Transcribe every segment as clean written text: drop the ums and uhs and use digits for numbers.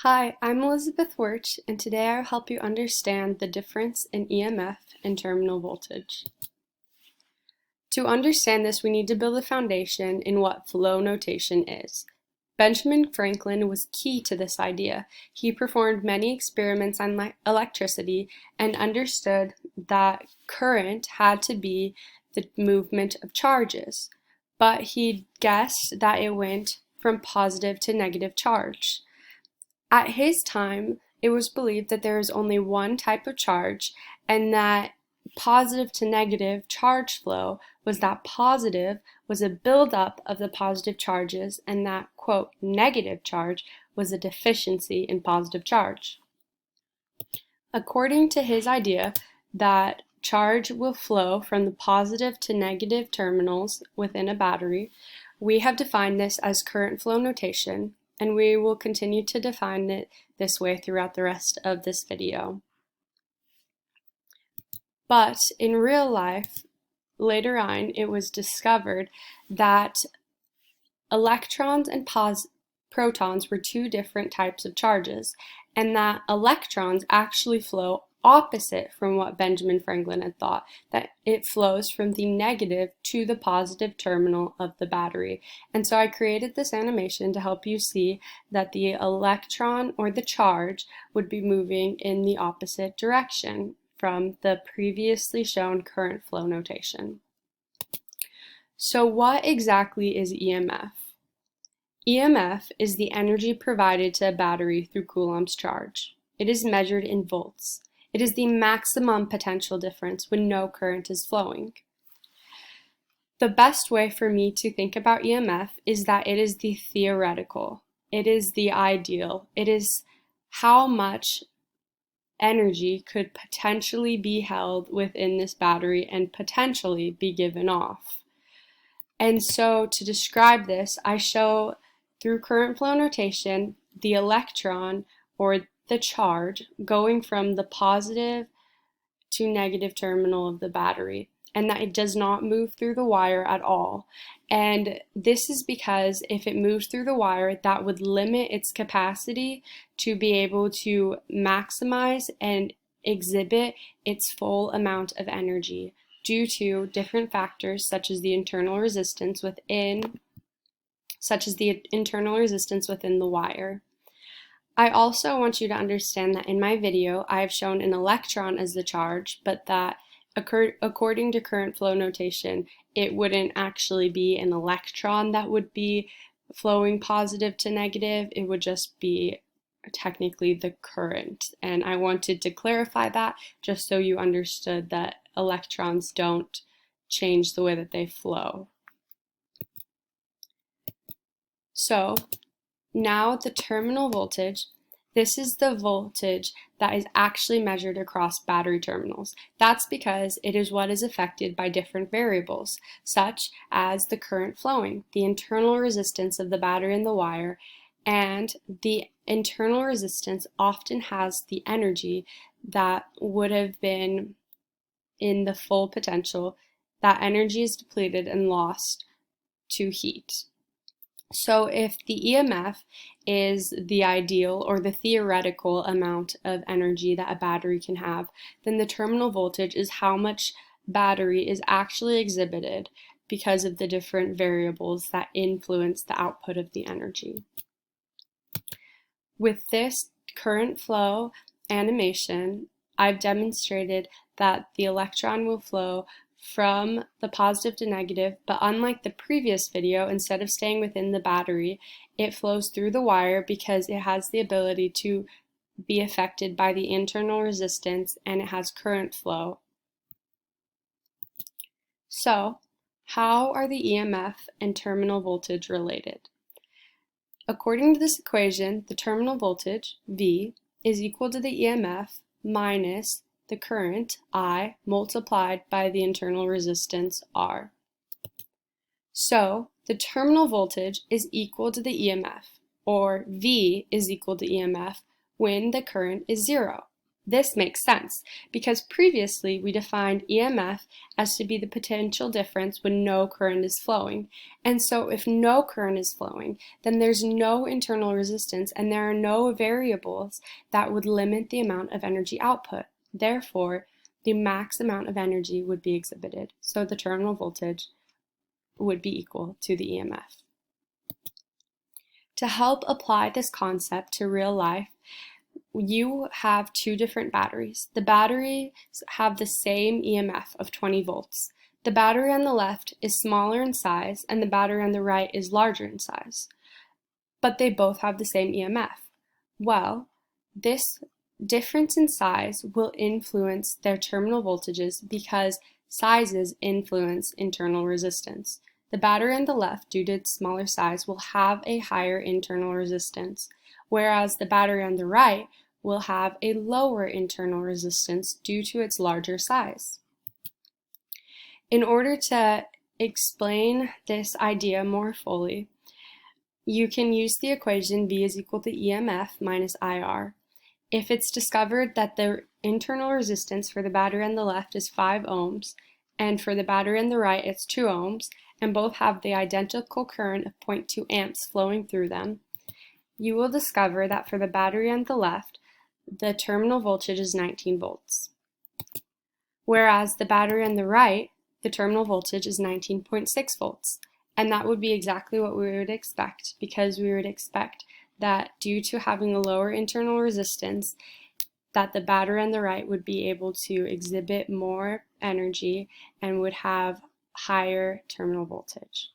Hi, I'm Elizabeth Wuerch, and today I'll help you understand the difference in EMF and terminal voltage. To understand this, we need to build a foundation in what flow notation is. Benjamin Franklin was key to this idea. He performed many experiments on electricity and understood that current had to be the movement of charges, but he guessed that it went from positive to negative charge. At his time, it was believed that there is only one type of charge, and that positive to negative charge flow was that positive was a buildup of the positive charges, and that, quote, negative charge was a deficiency in positive charge. According to his idea that charge will flow from the positive to negative terminals within a battery, we have defined this as current flow notation, and we will continue to define it this way throughout the rest of this video. But in real life, later on, it was discovered that electrons and protons were two different types of charges, and that electrons actually flow opposite from what Benjamin Franklin had thought, that it flows from the negative to the positive terminal of the battery. And so I created this animation to help you see that the electron or the charge would be moving in the opposite direction from the previously shown current flow notation. So what exactly is EMF? EMF is the energy provided to a battery through Coulomb's charge. It is measured in volts. It is the maximum potential difference when no current is flowing. The best way for me to think about EMF is that it is the theoretical. It is the ideal. It is how much energy could potentially be held within this battery and potentially be given off. And so to describe this, I show through current flow notation the electron or the charge going from the positive to negative terminal of the battery, and that it does not move through the wire at all. And this is because if it moves through the wire, that would limit its capacity to be able to maximize and exhibit its full amount of energy due to different factors such as the internal resistance within the wire. I also want you to understand that in my video, I have shown an electron as the charge, but that according to current flow notation, it wouldn't actually be an electron that would be flowing positive to negative. It would just be technically the current. And I wanted to clarify that just so you understood that electrons don't change the way that they flow. So now the terminal voltage, this is the voltage that is actually measured across battery terminals. That's because it is what is affected by different variables, such as the current flowing, the internal resistance of the battery and the wire, and the internal resistance often has the energy that would have been in the full potential. That energy is depleted and lost to heat. So if the EMF is the ideal or the theoretical amount of energy that a battery can have, then the terminal voltage is how much battery is actually exhibited because of the different variables that influence the output of the energy. With this current flow animation, I've demonstrated that the electron will flow from the positive to negative, but unlike the previous video, instead of staying within the battery, it flows through the wire because it has the ability to be affected by the internal resistance and it has current flow. So, how are the EMF and terminal voltage related? According to this equation, the terminal voltage, V, is equal to the EMF minus the current, I, multiplied by the internal resistance, R. So, the terminal voltage is equal to the EMF, or V is equal to EMF, when the current is 0. This makes sense because previously we defined EMF as to be the potential difference when no current is flowing. And so if no current is flowing, then there's no internal resistance and there are no variables that would limit the amount of energy output. Therefore, the max amount of energy would be exhibited. So the terminal voltage would be equal to the EMF. To help apply this concept to real life, you have two different batteries. The batteries have the same EMF of 20 volts. The battery on the left is smaller in size and the battery on the right is larger in size. But they both have the same EMF. Well, this difference in size will influence their terminal voltages because sizes influence internal resistance. The battery on the left, due to its smaller size, will have a higher internal resistance, whereas the battery on the right will have a lower internal resistance due to its larger size. In order to explain this idea more fully, you can use the equation V is equal to EMF minus IR. If it's discovered that the internal resistance for the battery on the left is 5 ohms, and for the battery on the right it's 2 ohms, and both have the identical current of 0.2 amps flowing through them, you will discover that for the battery on the left, the terminal voltage is 19 volts. Whereas the battery on the right, the terminal voltage is 19.6 volts. And that would be exactly what we would expect, because we would expect that due to having a lower internal resistance, that the battery on the right would be able to exhibit more energy and would have higher terminal voltage.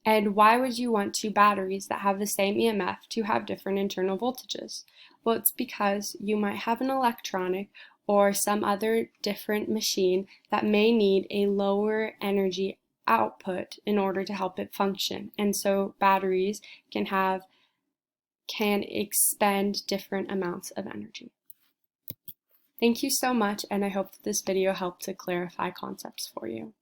And why would you want two batteries that have the same EMF to have different internal voltages? Well, it's because you might have an electronic or some other different machine that may need a lower energy output in order to help it function. And so batteries can expend different amounts of energy. Thank you so much, and I hope that this video helped to clarify concepts for you.